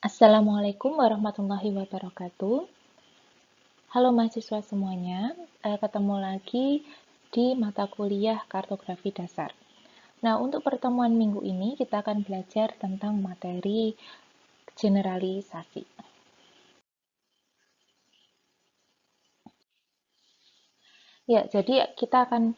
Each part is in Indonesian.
Assalamualaikum warahmatullahi wabarakatuh. Halo mahasiswa semuanya, ketemu lagi di mata kuliah Kartografi Dasar. Nah, untuk pertemuan minggu ini kita akan belajar tentang materi generalisasi. Ya, jadi kita akan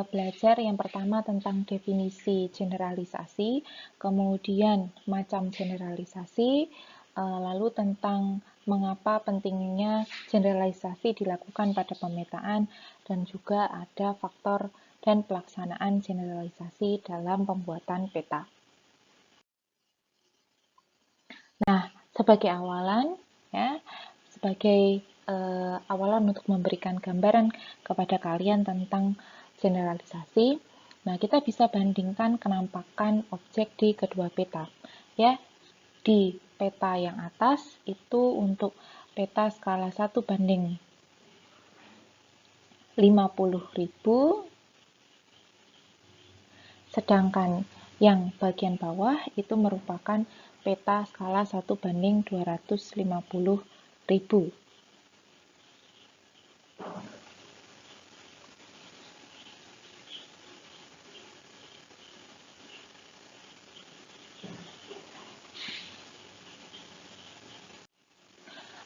belajar yang pertama tentang definisi generalisasi, kemudian macam generalisasi, lalu tentang mengapa pentingnya generalisasi dilakukan pada pemetaan, dan juga ada faktor dan pelaksanaan generalisasi dalam pembuatan peta. Nah, sebagai awalan, ya, sebagai awalan untuk memberikan gambaran kepada kalian tentang generalisasi, nah kita bisa bandingkan kenampakan objek di kedua peta. Ya, di peta yang atas itu untuk peta skala 1:50.000, sedangkan yang bagian bawah itu merupakan peta skala 1:250.000.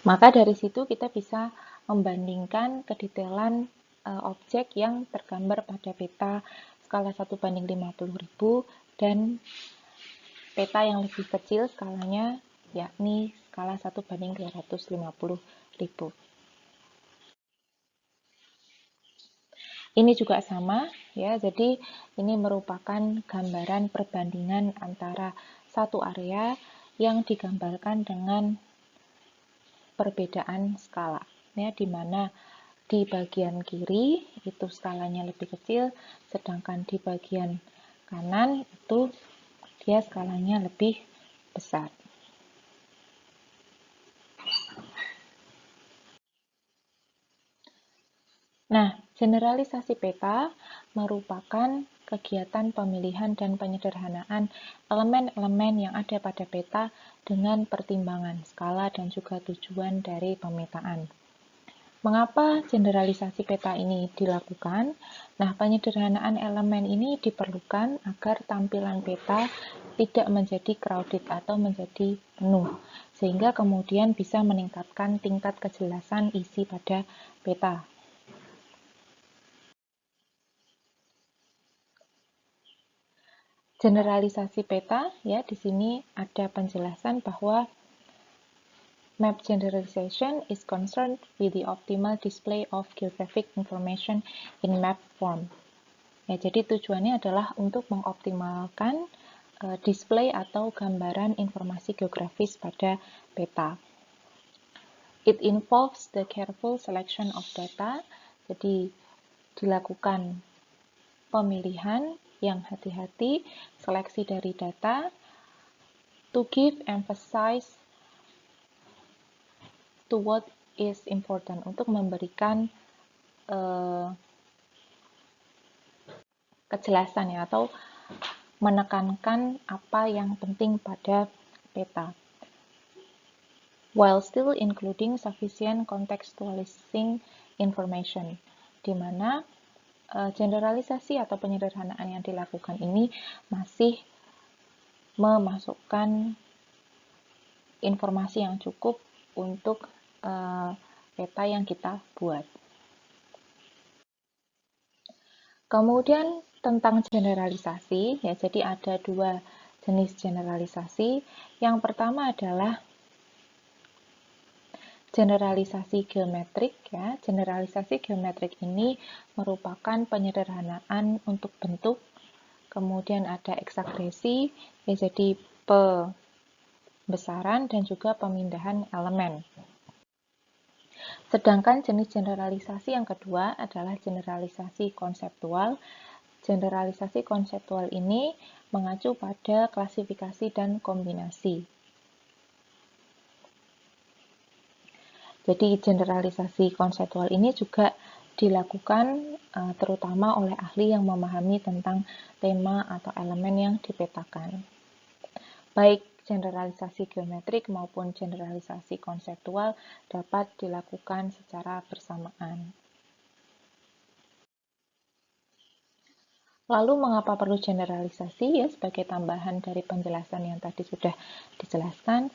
Maka dari situ kita bisa membandingkan kedetailan objek yang tergambar pada peta skala 1:50.000 dan peta yang lebih kecil skalanya, yakni skala 1:250.000. Ini juga sama, ya. Jadi ini merupakan gambaran perbandingan antara satu area yang digambarkan dengan perbedaan skala, ya, di mana di bagian kiri itu skalanya lebih kecil, sedangkan di bagian kanan itu dia skalanya lebih besar. Nah, generalisasi peta merupakan kegiatan pemilihan dan penyederhanaan elemen-elemen yang ada pada peta dengan pertimbangan skala dan juga tujuan dari pemetaan. Mengapa generalisasi peta ini dilakukan? Nah, penyederhanaan elemen ini diperlukan agar tampilan peta tidak menjadi crowded atau menjadi penuh, sehingga kemudian bisa meningkatkan tingkat kejelasan isi pada peta. Generalisasi peta, ya, di sini ada penjelasan bahwa map generalization is concerned with the optimal display of geographic information in map form. Ya, jadi tujuannya adalah untuk mengoptimalkan display atau gambaran informasi geografis pada peta. It involves the careful selection of data, jadi dilakukan pemilihan yang hati-hati, seleksi dari data, to give emphasis to what is important, untuk memberikan kejelasan, ya, atau menekankan apa yang penting pada peta, while still including sufficient contextualizing information, di mana generalisasi atau penyederhanaan yang dilakukan ini masih memasukkan informasi yang cukup untuk peta yang kita buat. Kemudian tentang generalisasi, ya, jadi ada dua jenis generalisasi. Yang pertama adalah generalisasi geometrik, ya. Generalisasi geometrik ini merupakan penyederhanaan untuk bentuk, kemudian ada eksagresi, ya, jadi pembesaran dan juga pemindahan elemen. Sedangkan jenis generalisasi yang kedua adalah generalisasi konseptual. Generalisasi konseptual ini mengacu pada klasifikasi dan kombinasi. Jadi generalisasi konseptual ini juga dilakukan terutama oleh ahli yang memahami tentang tema atau elemen yang dipetakan. Baik generalisasi geometrik maupun generalisasi konseptual dapat dilakukan secara bersamaan. Lalu mengapa perlu generalisasi? Ya, sebagai tambahan dari penjelasan yang tadi sudah dijelaskan.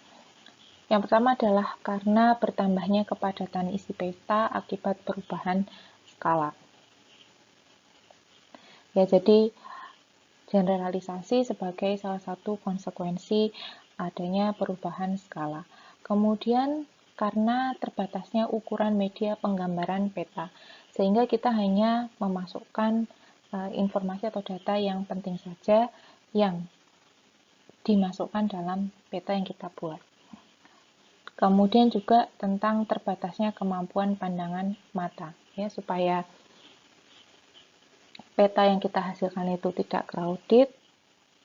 Yang pertama adalah karena bertambahnya kepadatan isi peta akibat perubahan skala. Ya, jadi generalisasi sebagai salah satu konsekuensi adanya perubahan skala. Kemudian karena terbatasnya ukuran media penggambaran peta, sehingga kita hanya memasukkan informasi atau data yang penting saja yang dimasukkan dalam peta yang kita buat. Kemudian juga tentang terbatasnya kemampuan pandangan mata, ya, supaya peta yang kita hasilkan itu tidak crowded,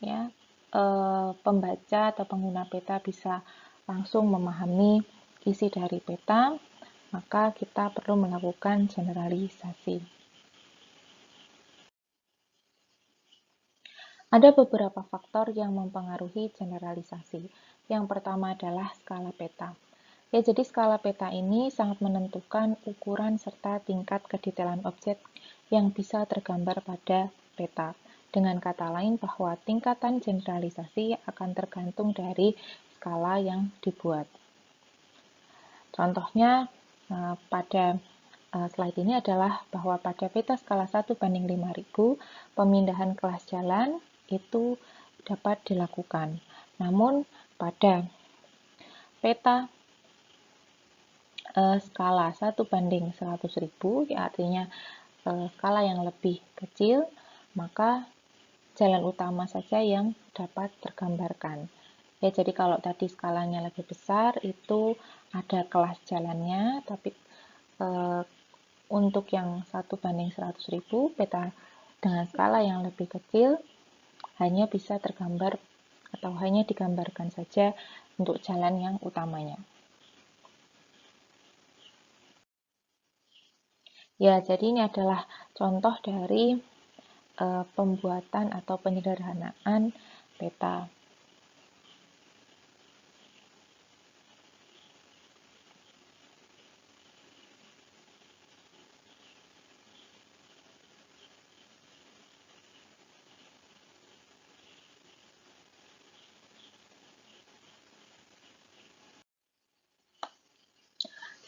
ya, pembaca atau pengguna peta bisa langsung memahami isi dari peta, maka kita perlu melakukan generalisasi. Ada beberapa faktor yang mempengaruhi generalisasi. Yang pertama adalah skala peta. Ya, jadi skala peta ini sangat menentukan ukuran serta tingkat kedetailan objek yang bisa tergambar pada peta. Dengan kata lain bahwa tingkatan generalisasi akan tergantung dari skala yang dibuat. Contohnya pada slide ini adalah bahwa pada peta skala 1:5000, pemindahan kelas jalan itu dapat dilakukan. Namun pada peta skala 1:100.000, ya, artinya skala yang lebih kecil, maka jalan utama saja yang dapat tergambarkan. Ya, jadi kalau tadi skalanya lebih besar, itu ada kelas jalannya, tapi untuk yang 1:100.000, peta dengan skala yang lebih kecil hanya bisa tergambar atau hanya digambarkan saja untuk jalan yang utamanya. Ya, jadi ini adalah contoh dari pembuatan atau penyederhanaan peta.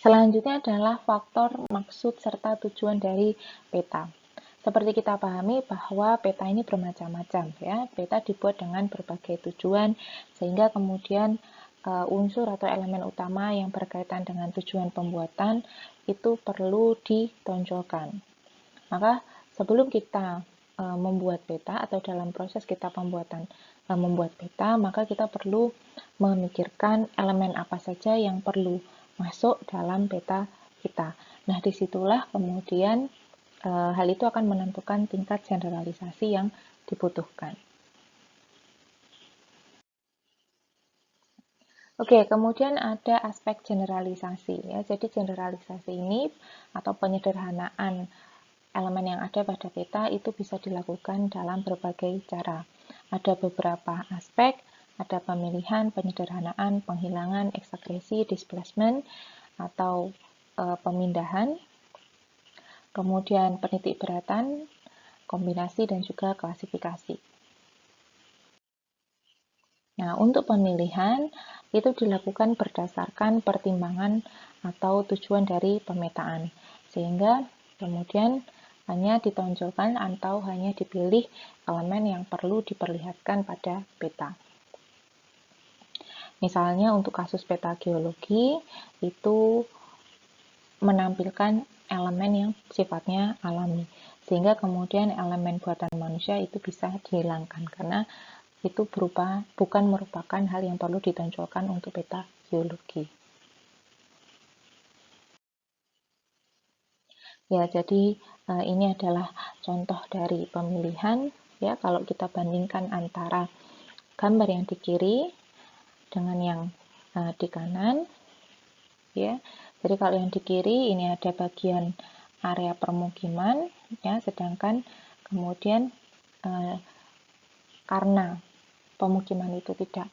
Selanjutnya adalah faktor maksud serta tujuan dari peta. Seperti kita pahami bahwa peta ini bermacam-macam, ya. Peta dibuat dengan berbagai tujuan, sehingga kemudian unsur atau elemen utama yang berkaitan dengan tujuan pembuatan itu perlu ditonjolkan. Maka sebelum kita membuat peta atau dalam proses kita membuat peta, maka kita perlu memikirkan elemen apa saja yang perlu masuk dalam peta kita. Nah, disitulah kemudian hal itu akan menentukan tingkat generalisasi yang dibutuhkan. Oke, kemudian ada aspek generalisasi, ya. Jadi generalisasi ini atau penyederhanaan elemen yang ada pada peta itu bisa dilakukan dalam berbagai cara. Ada beberapa aspek, ada pemilihan, penyederhanaan, penghilangan, eksagresi, displacement, atau pemindahan, kemudian penitikberatan, kombinasi, dan juga klasifikasi. Nah, untuk pemilihan itu dilakukan berdasarkan pertimbangan atau tujuan dari pemetaan, sehingga kemudian hanya ditonjolkan atau hanya dipilih elemen yang perlu diperlihatkan pada peta. Misalnya untuk kasus peta geologi itu menampilkan elemen yang sifatnya alami, sehingga kemudian elemen buatan manusia itu bisa dihilangkan karena itu bukan merupakan hal yang perlu ditonjolkan untuk peta geologi. Ya, jadi ini adalah contoh dari pemilihan, ya. Kalau kita bandingkan antara gambar yang di kiri dengan yang di kanan, ya. Jadi kalau yang di kiri ini ada bagian area permukiman, ya, sedangkan kemudian karena pemukiman itu tidak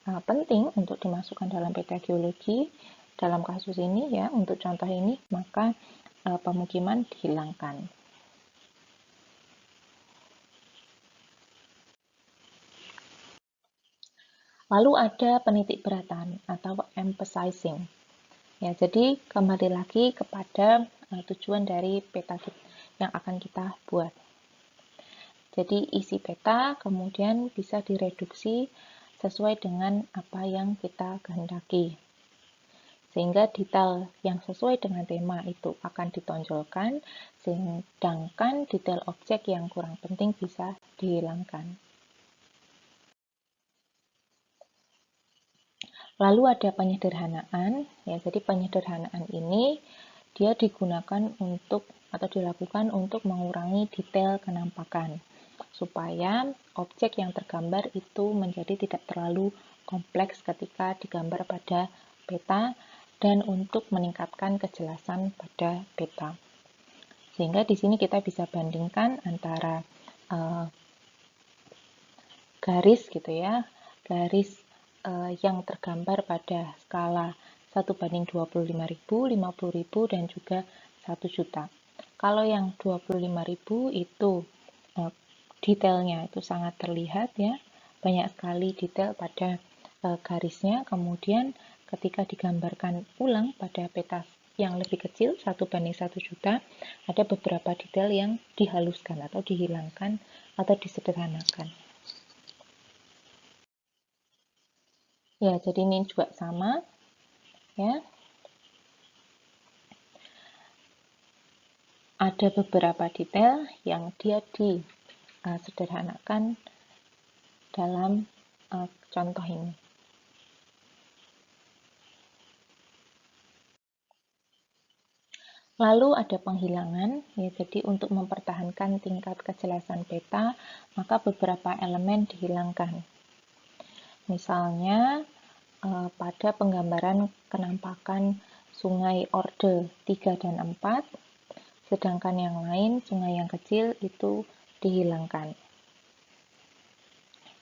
penting untuk dimasukkan dalam peta geologi. Dalam kasus ini ya, untuk contoh ini, maka pemukiman dihilangkan. Lalu ada penitikberatan atau emphasizing. Ya, jadi kembali lagi kepada tujuan dari peta yang akan kita buat. Jadi isi peta kemudian bisa direduksi sesuai dengan apa yang kita kehendaki. Sehingga detail yang sesuai dengan tema itu akan ditonjolkan, sedangkan detail objek yang kurang penting bisa dihilangkan. Lalu ada penyederhanaan, ya, jadi penyederhanaan ini dia digunakan untuk atau dilakukan untuk mengurangi detail kenampakan, supaya objek yang tergambar itu menjadi tidak terlalu kompleks ketika digambar pada peta dan untuk meningkatkan kejelasan pada peta. Sehingga di sini kita bisa bandingkan antara garis gitu ya, garis yang tergambar pada skala 1:25.000, 50.000, dan juga 1 juta. Kalau yang 25.000 itu detailnya itu sangat terlihat ya, banyak sekali detail pada garisnya, kemudian ketika digambarkan ulang pada peta yang lebih kecil 1:1 juta, ada beberapa detail yang dihaluskan atau dihilangkan atau disederhanakan. Ya, jadi ini juga sama ya. Ada beberapa detail yang dia disederhanakan dalam contoh ini. Lalu ada penghilangan, ya, jadi untuk mempertahankan tingkat kejelasan peta, maka beberapa elemen dihilangkan. Misalnya, pada penggambaran kenampakan sungai Orde 3 dan 4, sedangkan yang lain, sungai yang kecil, itu dihilangkan.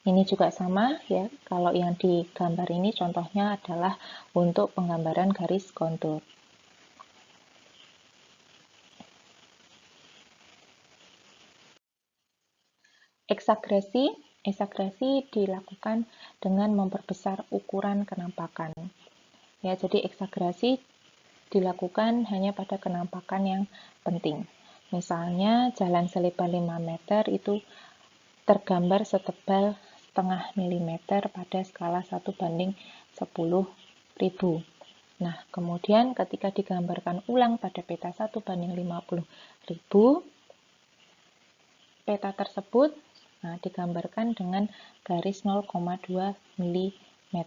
Ini juga sama ya, kalau yang digambar ini contohnya adalah untuk penggambaran garis kontur. Eksagresi dilakukan dengan memperbesar ukuran kenampakan. Ya, jadi eksagerasi dilakukan hanya pada kenampakan yang penting. Misalnya jalan selebar 5 meter itu tergambar setebal setengah milimeter pada skala 1:10.000. Nah, kemudian ketika digambarkan ulang pada peta 1:50.000, peta tersebut digambarkan dengan garis 0,2 mm.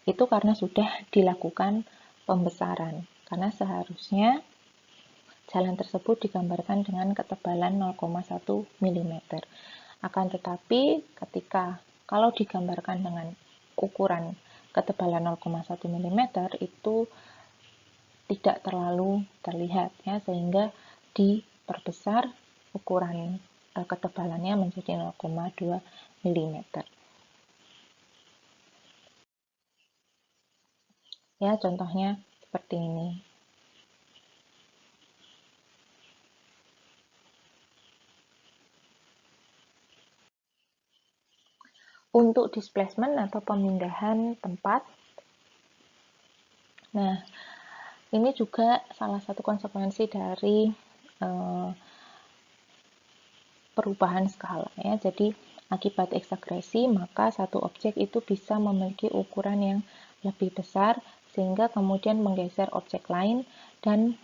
Itu karena sudah dilakukan pembesaran, karena seharusnya jalan tersebut digambarkan dengan ketebalan 0,1 mm. Akan tetapi kalau digambarkan dengan ukuran ketebalan 0,1 mm itu tidak terlalu terlihat ya, sehingga diperbesar ukuran ketebalannya menjadi 0,2 mm. Ya, contohnya seperti ini. Untuk displacement atau pemindahan tempat, nah ini juga salah satu konsekuensi dari perubahan skala ya. Jadi akibat eksagresi maka satu objek itu bisa memiliki ukuran yang lebih besar sehingga kemudian menggeser objek lain dan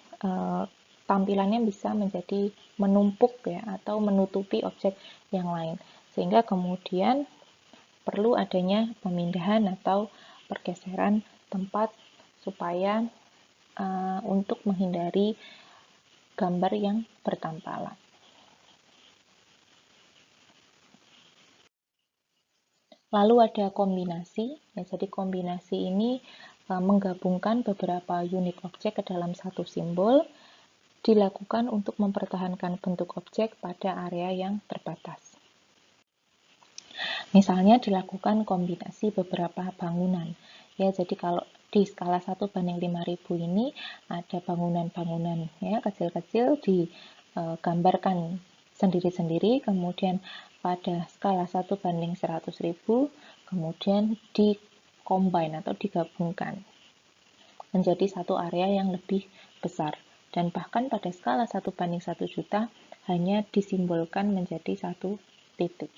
tampilannya bisa menjadi menumpuk ya atau menutupi objek yang lain. Sehingga kemudian perlu adanya pemindahan atau pergeseran tempat supaya untuk menghindari gambar yang bertampalan. Lalu ada kombinasi, ya, jadi kombinasi ini menggabungkan beberapa unit objek ke dalam satu simbol, dilakukan untuk mempertahankan bentuk objek pada area yang terbatas. Misalnya dilakukan kombinasi beberapa bangunan. Ya, jadi kalau di skala 1:5000 ini ada bangunan-bangunan ya kecil-kecil digambarkan sendiri-sendiri, kemudian pada skala 1:100.000 kemudian di-combine atau digabungkan menjadi satu area yang lebih besar. Dan bahkan pada skala 1:1 juta hanya disimbolkan menjadi satu titik.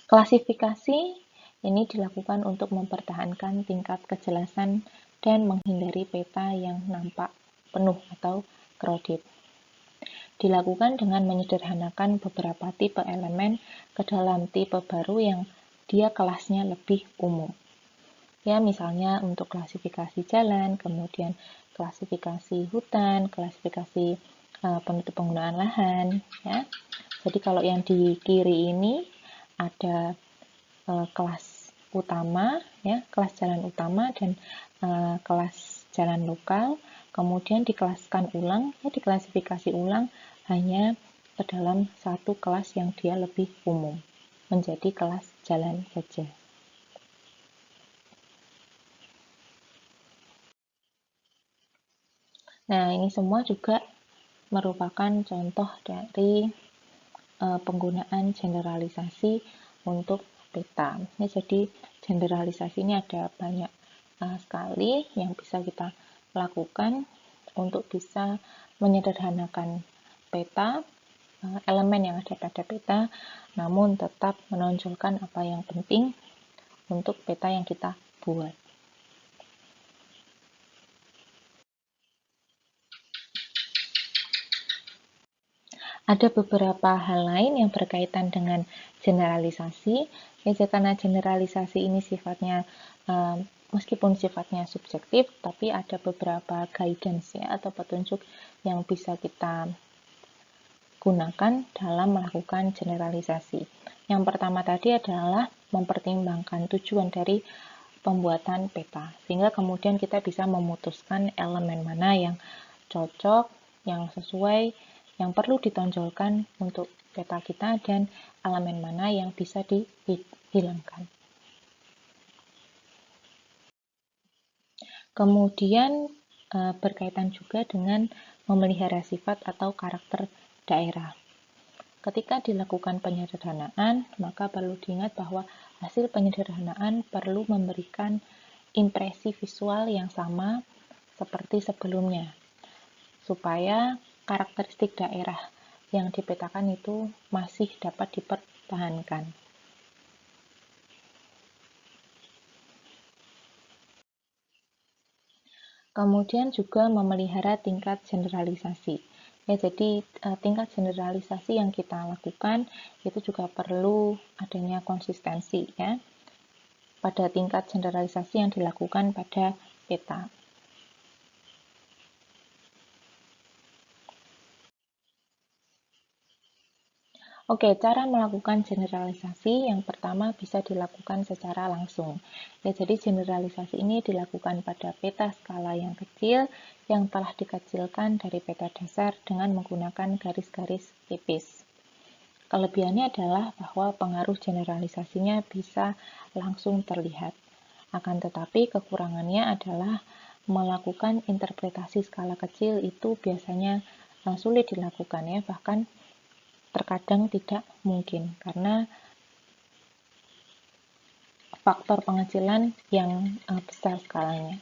Klasifikasi ini dilakukan untuk mempertahankan tingkat kejelasan dan menghindari peta yang nampak penuh atau crowded. Dilakukan dengan menyederhanakan beberapa tipe elemen ke dalam tipe baru yang dia kelasnya lebih umum. Ya, misalnya untuk klasifikasi jalan, kemudian klasifikasi hutan, klasifikasi penutup penggunaan lahan. Ya. Jadi kalau yang di kiri ini ada kelas utama, ya, kelas jalan utama dan kelas jalan lokal. Kemudian dikelaskan ulang, ya, diklasifikasi ulang hanya ke dalam satu kelas yang dia lebih umum, menjadi kelas jalan saja. Nah, ini semua juga merupakan contoh dari penggunaan generalisasi untuk peta. Ya, jadi generalisasi ini ada banyak sekali yang bisa kita lakukan untuk bisa menyederhanakan peta, elemen yang ada pada peta, namun tetap menonjolkan apa yang penting untuk peta yang kita buat. Ada beberapa hal lain yang berkaitan dengan generalisasi, ya, karena generalisasi ini sifatnya meskipun sifatnya subjektif, tapi ada beberapa guidance ya atau petunjuk yang bisa kita gunakan dalam melakukan generalisasi. Yang pertama tadi adalah mempertimbangkan tujuan dari pembuatan peta, sehingga kemudian kita bisa memutuskan elemen mana yang cocok, yang sesuai, yang perlu ditonjolkan untuk peta kita, dan elemen mana yang bisa dihilangkan. Kemudian berkaitan juga dengan memelihara sifat atau karakter daerah. Ketika dilakukan penyederhanaan, maka perlu diingat bahwa hasil penyederhanaan perlu memberikan impresi visual yang sama seperti sebelumnya, supaya karakteristik daerah yang dipetakan itu masih dapat dipertahankan. Kemudian juga memelihara tingkat generalisasi. Ya, jadi tingkat generalisasi yang kita lakukan itu juga perlu adanya konsistensi ya pada tingkat generalisasi yang dilakukan pada peta. Oke, cara melakukan generalisasi yang pertama bisa dilakukan secara langsung. Ya, jadi generalisasi ini dilakukan pada peta skala yang kecil yang telah dikecilkan dari peta dasar dengan menggunakan garis-garis tipis. Kelebihannya adalah bahwa pengaruh generalisasinya bisa langsung terlihat. Akan tetapi kekurangannya adalah melakukan interpretasi skala kecil itu biasanya sulit dilakukan ya, bahkan terkadang tidak mungkin karena faktor pengecilan yang besar skalanya.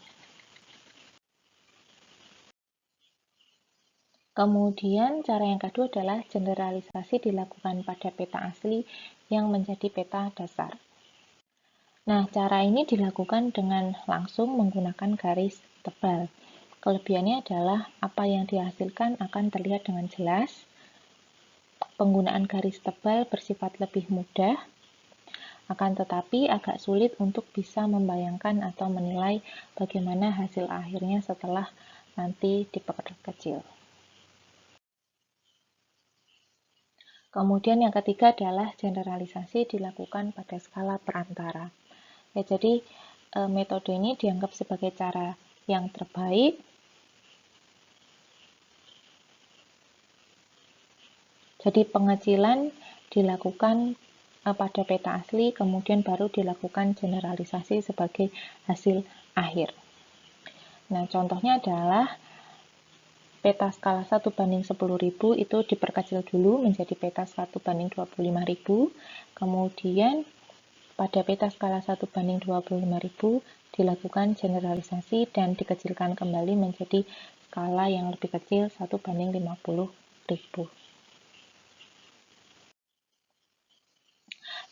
Kemudian cara yang kedua adalah generalisasi dilakukan pada peta asli yang menjadi peta dasar. Nah, cara ini dilakukan dengan langsung menggunakan garis tebal. Kelebihannya adalah apa yang dihasilkan akan terlihat dengan jelas. Penggunaan garis tebal bersifat lebih mudah, akan tetapi agak sulit untuk bisa membayangkan atau menilai bagaimana hasil akhirnya setelah nanti diperkecil. Kemudian yang ketiga adalah generalisasi dilakukan pada skala perantara. Ya, jadi metode ini dianggap sebagai cara yang terbaik. Jadi pengecilan dilakukan pada peta asli, kemudian baru dilakukan generalisasi sebagai hasil akhir. Nah, contohnya adalah peta skala 1/10.000 itu diperkecil dulu menjadi peta 1/25.000, kemudian pada peta skala 1/25.000 dilakukan generalisasi dan dikecilkan kembali menjadi skala yang lebih kecil 1/50.000.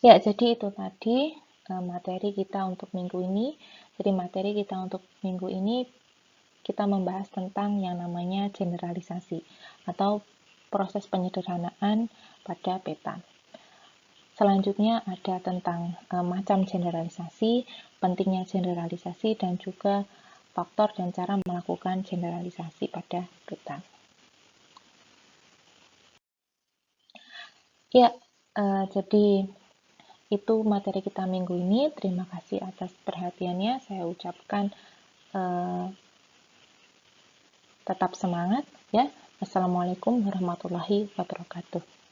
Ya, jadi itu tadi materi kita untuk minggu ini. Jadi materi kita untuk minggu ini kita membahas tentang yang namanya generalisasi atau proses penyederhanaan pada peta. Selanjutnya ada tentang macam generalisasi, pentingnya generalisasi, dan juga faktor dan cara melakukan generalisasi pada peta. Ya, jadi itu materi kita minggu ini. Terima kasih atas perhatiannya. Saya ucapkan tetap semangat ya. Assalamualaikum warahmatullahi wabarakatuh.